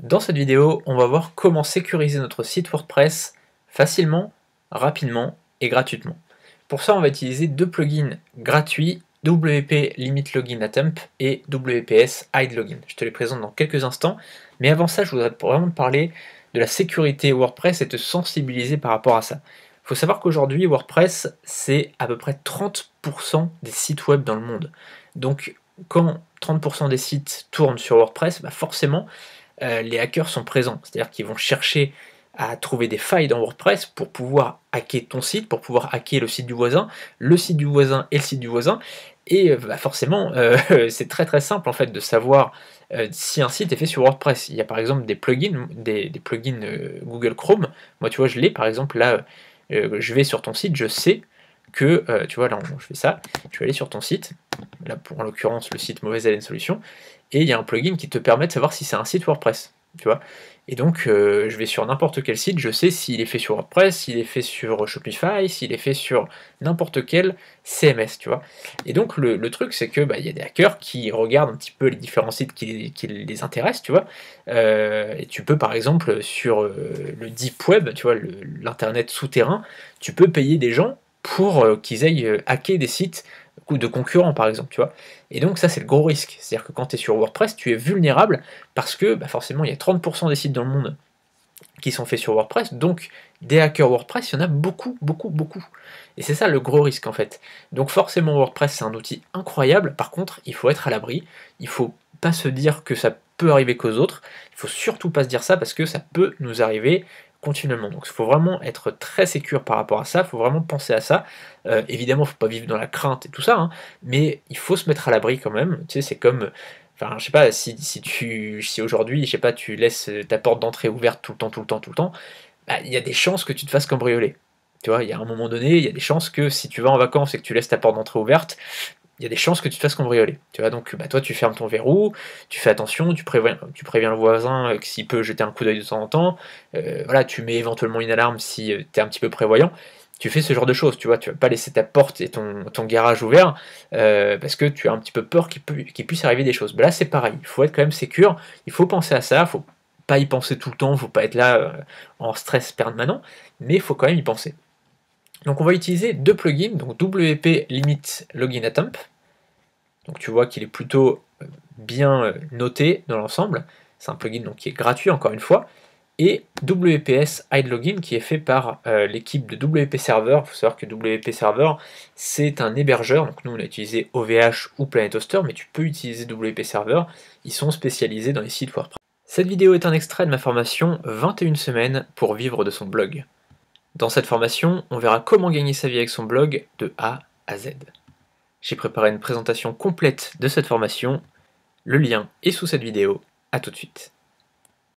Dans cette vidéo, on va voir comment sécuriser notre site WordPress facilement, rapidement et gratuitement. Pour ça, on va utiliser deux plugins gratuits, WP Limit Login Attempt et WPS Hide Login. Je te les présente dans quelques instants, mais avant ça, je voudrais vraiment te parler de la sécurité WordPress et te sensibiliser par rapport à ça. Il faut savoir qu'aujourd'hui, WordPress, c'est à peu près 30% des sites web dans le monde. Donc, quand 30% des sites tournent sur WordPress, forcément, les hackers sont présents. C'est-à-dire qu'ils vont chercher à trouver des failles dans WordPress pour pouvoir hacker ton site, pour pouvoir hacker le site du voisin et le site du voisin. Et forcément, c'est très simple en fait de savoir si un site est fait sur WordPress. Il y a par exemple des plugins, des plugins Google Chrome. Moi, tu vois, je l'ai par exemple là. Je vais sur ton site, je sais que, tu vois, là, je fais ça, je vais aller sur ton site, là, en l'occurrence, le site Mauvaise Haleine Solutions, et il y a un plugin qui te permet de savoir si c'est un site WordPress, tu vois. Et donc, je vais sur n'importe quel site, je sais s'il est fait sur WordPress, s'il est fait sur Shopify, s'il est fait sur n'importe quel CMS, tu vois. Et donc, le truc, c'est que il y a des hackers qui regardent un petit peu les différents sites qui les intéressent, tu vois. Et tu peux, par exemple, sur le Deep Web, tu vois, l'Internet souterrain, tu peux payer des gens pour qu'ils aillent hacker des sites de concurrents, par exemple, tu vois. Et donc ça, c'est le gros risque. C'est-à-dire que quand tu es sur WordPress, tu es vulnérable parce que forcément, il y a 30% des sites dans le monde qui sont faits sur WordPress, donc des hackers WordPress, il y en a beaucoup. Et c'est ça le gros risque en fait. Donc forcément, WordPress, c'est un outil incroyable. Par contre, il faut être à l'abri. Il faut pas se dire que ça peut arriver qu'aux autres. Il faut surtout pas se dire ça parce que ça peut nous arriver continuellement. Donc il faut vraiment être très sécure par rapport à ça, il faut vraiment penser à ça. Évidemment, il ne faut pas vivre dans la crainte et tout ça, hein, mais il faut se mettre à l'abri quand même. Tu sais, c'est comme, enfin, je sais pas, si aujourd'hui, je sais pas, tu laisses ta porte d'entrée ouverte tout le temps, il y a des chances que tu te fasses cambrioler. Tu vois, il y a un moment donné, il y a des chances que si tu vas en vacances et que tu laisses ta porte d'entrée ouverte, il y a des chances que tu te fasses cambrioler. Tu vois, donc toi tu fermes ton verrou, tu fais attention, tu préviens le voisin que s'il peut jeter un coup d'œil de temps en temps, voilà, tu mets éventuellement une alarme si tu es un petit peu prévoyant. Tu fais ce genre de choses, tu vois, tu vas pas laisser ta porte et ton garage ouvert parce que tu as un petit peu peur qu'il puisse arriver des choses. Là c'est pareil, il faut être quand même sécure, il faut penser à ça, il faut pas y penser tout le temps, il faut pas être là en stress permanent, mais il faut quand même y penser. Donc on va utiliser deux plugins, donc WP Limit Login Attempt. Donc tu vois qu'il est plutôt bien noté dans l'ensemble. C'est un plugin donc, qui est gratuit encore une fois. Et WPS Hide Login qui est fait par l'équipe de WP Server. Il faut savoir que WP Server c'est un hébergeur. Donc nous on a utilisé OVH ou Planet Hoster, mais tu peux utiliser WP Server. Ils sont spécialisés dans les sites WordPress. Cette vidéo est un extrait de ma formation 21 semaines pour vivre de son blog. Dans cette formation, on verra comment gagner sa vie avec son blog de A à Z. J'ai préparé une présentation complète de cette formation, le lien est sous cette vidéo, à tout de suite.